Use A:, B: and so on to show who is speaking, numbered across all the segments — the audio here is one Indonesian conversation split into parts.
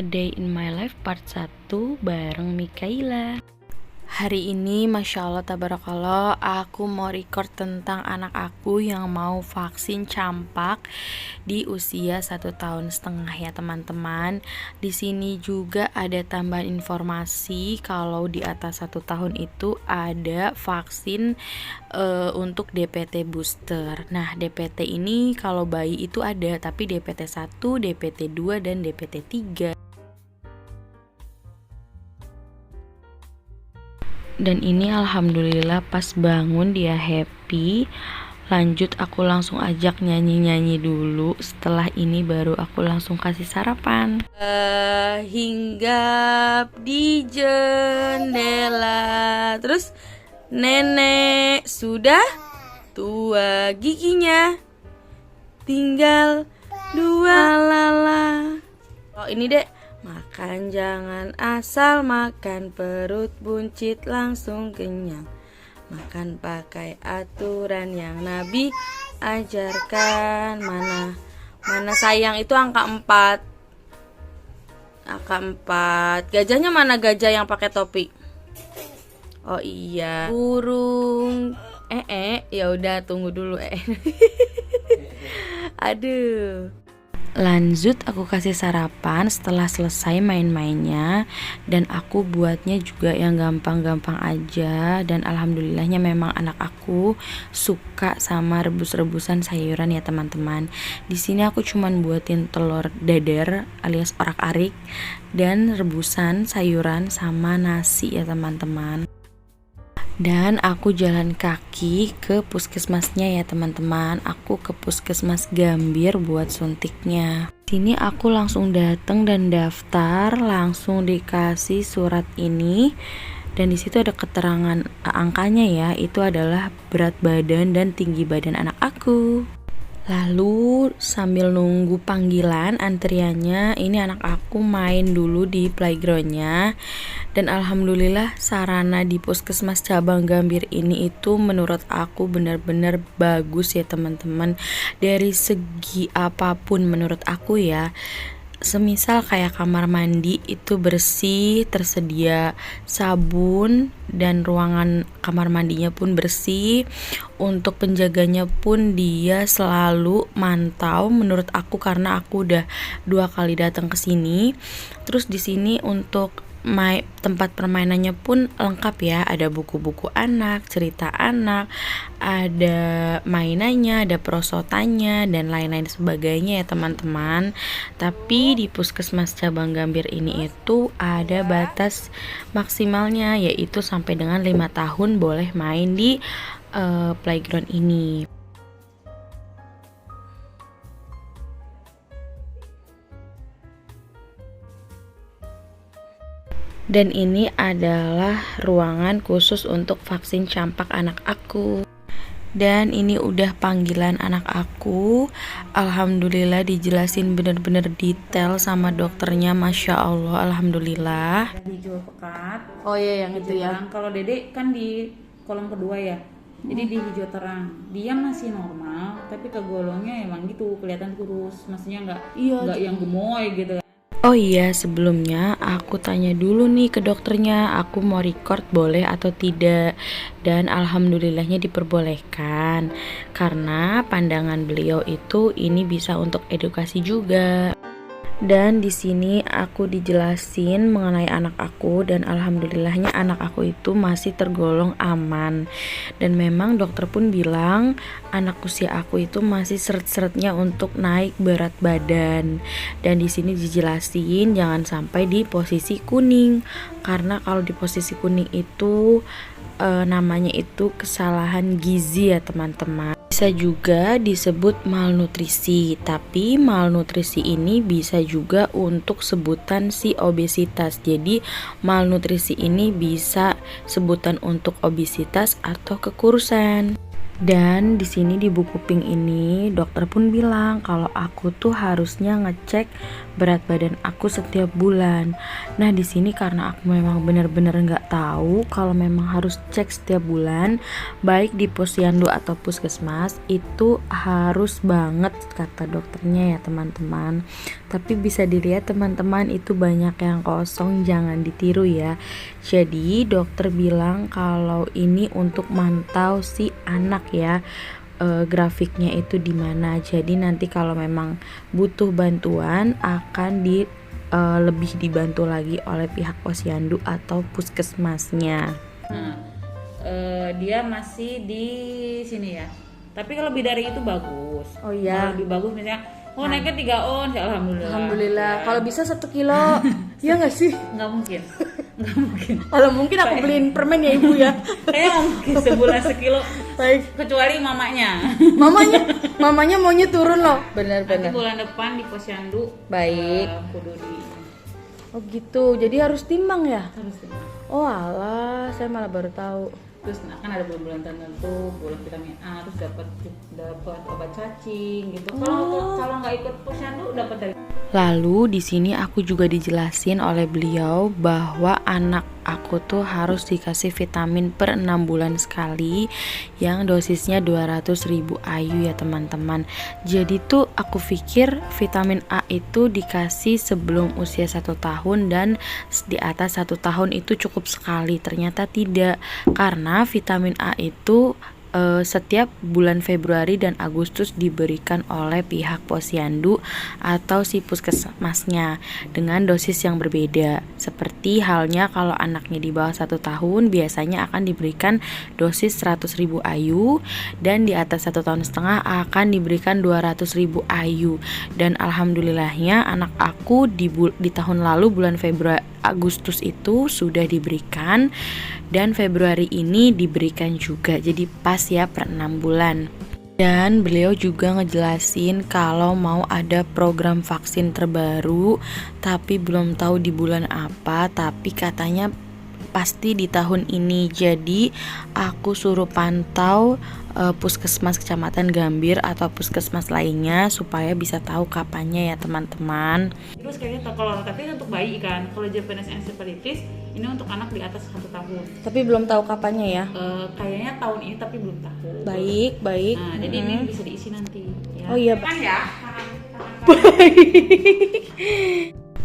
A: A Day in My Life Part 1 bareng Mikaela. Hari ini Masya Allah tabarakallah aku mau record tentang anak aku yang mau vaksin campak di usia 1,5 tahun ya teman-teman. Di sini juga ada tambahan informasi kalau di atas 1 tahun itu ada vaksin untuk DPT booster. Nah DPT ini kalau bayi itu ada, tapi DPT 1, DPT 2, dan DPT 3. Dan ini alhamdulillah pas bangun dia happy. Lanjut aku langsung ajak nyanyi-nyanyi dulu. Setelah ini baru aku langsung kasih sarapan. Hinggap di jendela. Terus nenek sudah tua giginya tinggal 2 lala. Oh ini dek, makan jangan asal makan, perut buncit langsung kenyang. Makan pakai aturan yang Nabi ajarkan. Mana sayang itu angka 4. Angka 4. Gajahnya mana, gajah yang pakai topi? Oh iya. Burung ya udah tunggu dulu Aduh. Lanjut aku kasih sarapan setelah selesai main-mainnya. Dan aku buatnya juga yang gampang-gampang aja. Dan alhamdulillahnya memang anak aku suka sama rebus-rebusan sayuran ya teman-teman. Di sini aku cuman buatin telur dadar alias orak-arik dan rebusan sayuran sama nasi ya teman-teman. Dan aku jalan kaki ke puskesmasnya ya teman-teman. Aku ke puskesmas Gambir buat suntiknya. Sini aku langsung datang dan daftar, langsung dikasih surat ini. Dan di situ ada keterangan angkanya ya. Itu adalah berat badan dan tinggi badan anak aku. Lalu sambil nunggu panggilan antriannya, ini anak aku main dulu di playgroundnya. Dan alhamdulillah sarana di puskesmas cabang Gambir ini itu menurut aku benar-benar bagus ya teman-teman. Dari segi apapun menurut aku ya. Semisal kayak kamar mandi itu bersih, tersedia sabun, dan ruangan kamar mandinya pun bersih. Untuk penjaganya pun dia selalu mantau menurut aku, karena aku udah 2 kali datang ke sini. Terus di sini untuk tempat permainannya pun lengkap ya. Ada buku-buku anak, cerita anak, ada mainannya, ada perosotannya, dan lain-lain sebagainya ya teman-teman. Tapi di puskesmas cabang Gambir ini itu ada batas maksimalnya, yaitu sampai dengan 5 tahun boleh main di playground ini. Dan ini adalah ruangan khusus untuk vaksin campak anak aku. Dan ini udah panggilan anak aku. Alhamdulillah dijelasin bener-bener detail sama dokternya. Masya Allah, alhamdulillah.
B: Hijau pekat.
A: Oh iya yang itu ya.
B: Kalau Dede kan di kolom kedua ya. Jadi di hijau terang. Dia masih normal, tapi kegolongnya emang gitu, kelihatan kurus. Maksudnya nggak yang gemoy gitu.
A: Oh iya, sebelumnya aku tanya dulu nih ke dokternya, aku mau record boleh atau tidak. Dan alhamdulillahnya diperbolehkan, karena pandangan beliau itu ini bisa untuk edukasi juga. Dan di sini aku dijelasin mengenai anak aku, dan alhamdulillahnya anak aku itu masih tergolong aman. Dan memang dokter pun bilang anak usia aku itu masih seret-seretnya untuk naik berat badan. Dan di sini dijelasin jangan sampai di posisi kuning, karena kalau di posisi kuning itu namanya itu kesalahan gizi ya teman-teman. Bisa juga disebut malnutrisi, tapi malnutrisi ini bisa juga untuk sebutan si obesitas. Jadi malnutrisi ini bisa sebutan untuk obesitas atau kekurusan. Dan di sini di buku pink ini dokter pun bilang kalau aku tuh harusnya ngecek berat badan aku setiap bulan. Nah di sini karena aku memang benar-benar nggak tahu kalau memang harus cek setiap bulan, baik di posyandu atau puskesmas itu harus banget kata dokternya ya teman-teman. Tapi bisa dilihat teman-teman itu banyak yang kosong, jangan ditiru ya. Jadi dokter bilang kalau ini untuk mantau si anak ya. Grafiknya itu di mana. Jadi nanti kalau memang butuh bantuan akan lebih dibantu lagi oleh pihak posyandu atau puskesmasnya.
B: Nah, dia masih di sini ya. Tapi kalau lebih dari itu bagus.
A: Oh iya.
B: Kalau lebih bagus misalnya, naiknya 3 ons, ya alhamdulillah.
A: Alhamdulillah.
B: Ya.
A: Kalau bisa 1 kilo, ya nggak sih?
B: Nggak mungkin. Nggak mungkin.
A: Kalau mungkin aku beliin permen ya ibu ya.
B: Kayaknya nggak mungkin sebulan 1 kilo.
A: Baik.
B: Kecuali mamanya.
A: Mamanya maunya turun loh.
B: Nanti
A: Benar-benar.
B: bulan depan di posyandu.
A: Baik.
B: Kudu di
A: Oh gitu. Jadi harus timbang ya?
B: harus ya.
A: Oh alah, saya malah baru tahu.
B: Terus kan ada bulan-bulan tertentu, bulan vitamin A, terus dapat obat cacing gitu. Kalau nggak ikut posyandu dapat dari.
A: Lalu di sini aku juga dijelasin oleh beliau bahwa anak aku tuh harus dikasih vitamin per 6 bulan sekali yang dosisnya 200.000 IU ya teman-teman. Jadi tuh aku pikir vitamin A itu dikasih sebelum usia 1 tahun dan di atas 1 tahun itu cukup sekali. Ternyata tidak, karena vitamin A itu setiap bulan Februari dan Agustus diberikan oleh pihak posyandu atau si puskesmasnya dengan dosis yang berbeda. Seperti halnya kalau anaknya di bawah 1 tahun biasanya akan diberikan dosis 100.000 IU dan di atas 1,5 tahun akan diberikan 200.000 IU. Dan alhamdulillahnya anak aku di tahun lalu bulan Februari Agustus itu sudah diberikan dan Februari ini diberikan juga. Jadi pas ya per 6 bulan. Dan beliau juga ngejelasin kalau mau ada program vaksin terbaru, tapi belum tahu di bulan apa, tapi katanya pasti di tahun ini. Jadi aku suruh pantau puskesmas kecamatan Gambir atau puskesmas lainnya supaya bisa tahu kapannya ya teman-teman.
B: Terus kayaknya kalau tapi untuk bayi kan, kalau Japanese encephalitis ini untuk anak di atas 1 tahun.
A: Tapi belum tahu kapannya ya.
B: Kayaknya tahun ini tapi belum tahu.
A: Baik.
B: Nah, jadi ini bisa diisi nanti. Ya.
A: Oh iya.
B: Kan ya.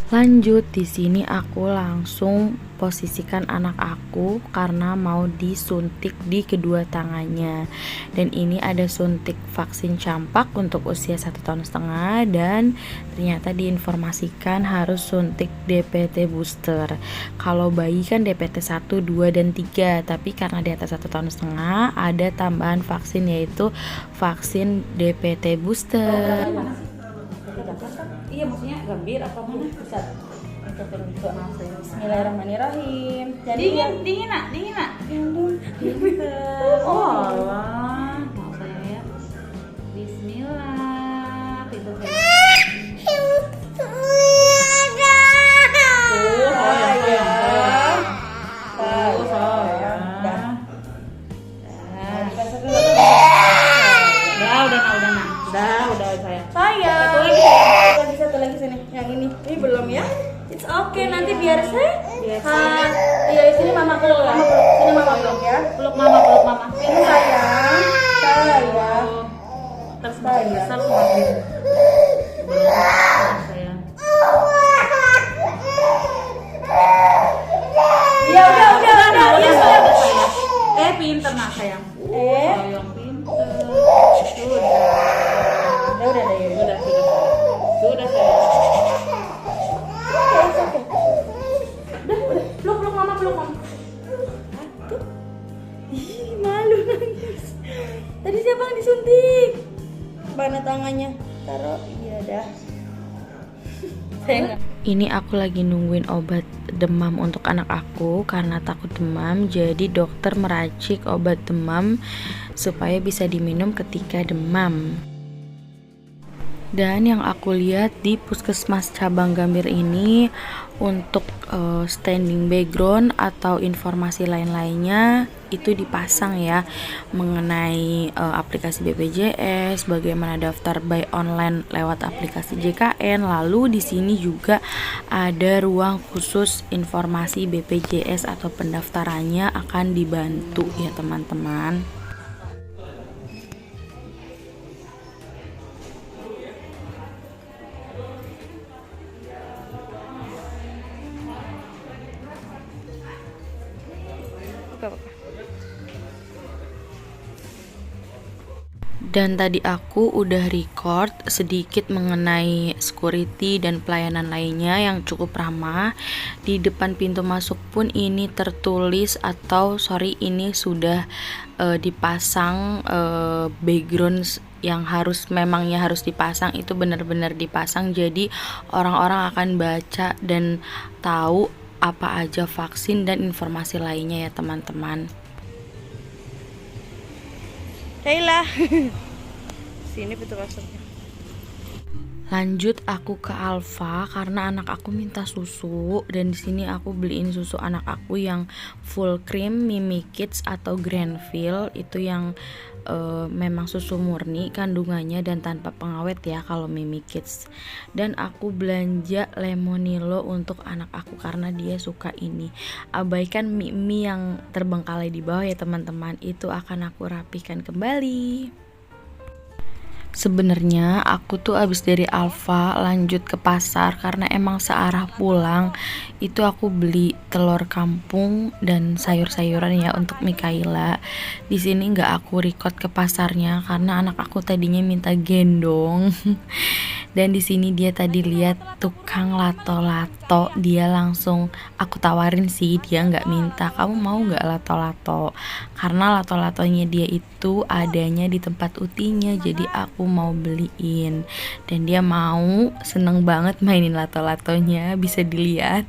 A: Lanjut, di sini aku langsung posisikan anak aku karena mau disuntik di kedua tangannya. Dan ini ada suntik vaksin campak untuk usia 1,5 tahun dan ternyata diinformasikan harus suntik DPT booster. Kalau bayi kan DPT 1, 2 dan 3, tapi karena di atas 1,5 tahun ada tambahan vaksin yaitu vaksin DPT booster.
B: Iya, maksudnya Gambir apa mana? Bisa.
A: Bismillahirrahmanirrahim.
B: Dingin nak. Pinter. Oh Allah. Mau saya ya. Bismillah. Pinter. Udah sayang.
A: Satu lagi sini. Yang ini belum ya? It's okay, nanti biar saya. Iya, sini mama peluk. Sini mama peluk ya.
B: Peluk mama.
A: Ini sayang.
B: Terus besar semakin. Sayang.
A: Ya udah.
B: Iya sayang. Pinter nak sayang. Sayang pinter. Sudah sayang.
A: Peluk mama. Ih, malu nangis. Tadi siapa yang disuntik? Mana tangannya? Taruh, iya dah. Ini aku lagi nungguin obat demam untuk anak aku karena takut demam. Jadi dokter meracik obat demam supaya bisa diminum ketika demam. Dan yang aku lihat di puskesmas cabang Gambir ini untuk standing background atau informasi lain-lainnya itu dipasang ya, mengenai aplikasi BPJS, bagaimana daftar by online lewat aplikasi JKN. Lalu di sini juga ada ruang khusus informasi BPJS atau pendaftarannya akan dibantu ya teman-teman. Dan tadi aku udah record sedikit mengenai security dan pelayanan lainnya yang cukup ramah. Di depan pintu masuk pun ini tertulis ini sudah dipasang background yang memangnya harus dipasang, itu benar-benar dipasang. Jadi orang-orang akan baca dan tahu apa aja vaksin dan informasi lainnya ya teman-teman.
C: Kayla. Sini pintu masuknya.
A: Lanjut aku ke Alfa karena anak aku minta susu, dan di sini aku beliin susu anak aku yang full cream Mimi Kids atau Granville, itu yang memang susu murni kandungannya dan tanpa pengawet ya kalau Mimi Kids. Dan aku belanja Lemonilo untuk anak aku karena dia suka ini. Abaikan mie yang terbengkalai di bawah ya teman-teman, itu akan aku rapikan kembali. Sebenarnya aku tuh abis dari Alfa lanjut ke pasar karena emang searah pulang itu aku beli telur kampung dan sayur-sayuran ya untuk Mikaela. Di sini nggak aku record ke pasarnya karena anak aku tadinya minta gendong. Dan di sini dia tadi lihat tukang lato-lato, dia langsung aku tawarin sih, dia nggak minta, kamu mau nggak lato-lato? Karena lato-latonya dia itu adanya di tempat utinya, jadi aku mau beliin. Dan dia mau, seneng banget mainin lato-latonya, bisa dilihat.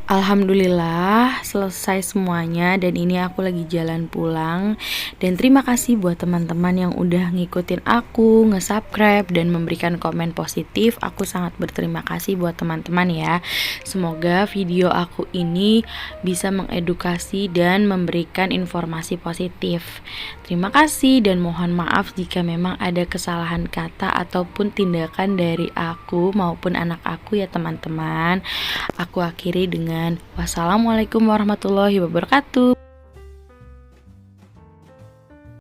A: Alhamdulillah selesai semuanya, dan ini aku lagi jalan pulang. Dan terima kasih buat teman-teman yang udah ngikutin aku, nge-subscribe dan memberikan komen positif. Aku sangat berterima kasih buat teman-teman ya. Semoga video aku ini bisa mengedukasi dan memberikan informasi positif. Terima kasih dan mohon maaf jika memang ada kesalahan kata ataupun tindakan dari aku maupun anak aku ya teman-teman. Aku akhiri dengan wassalamualaikum warahmatullahi wabarakatuh.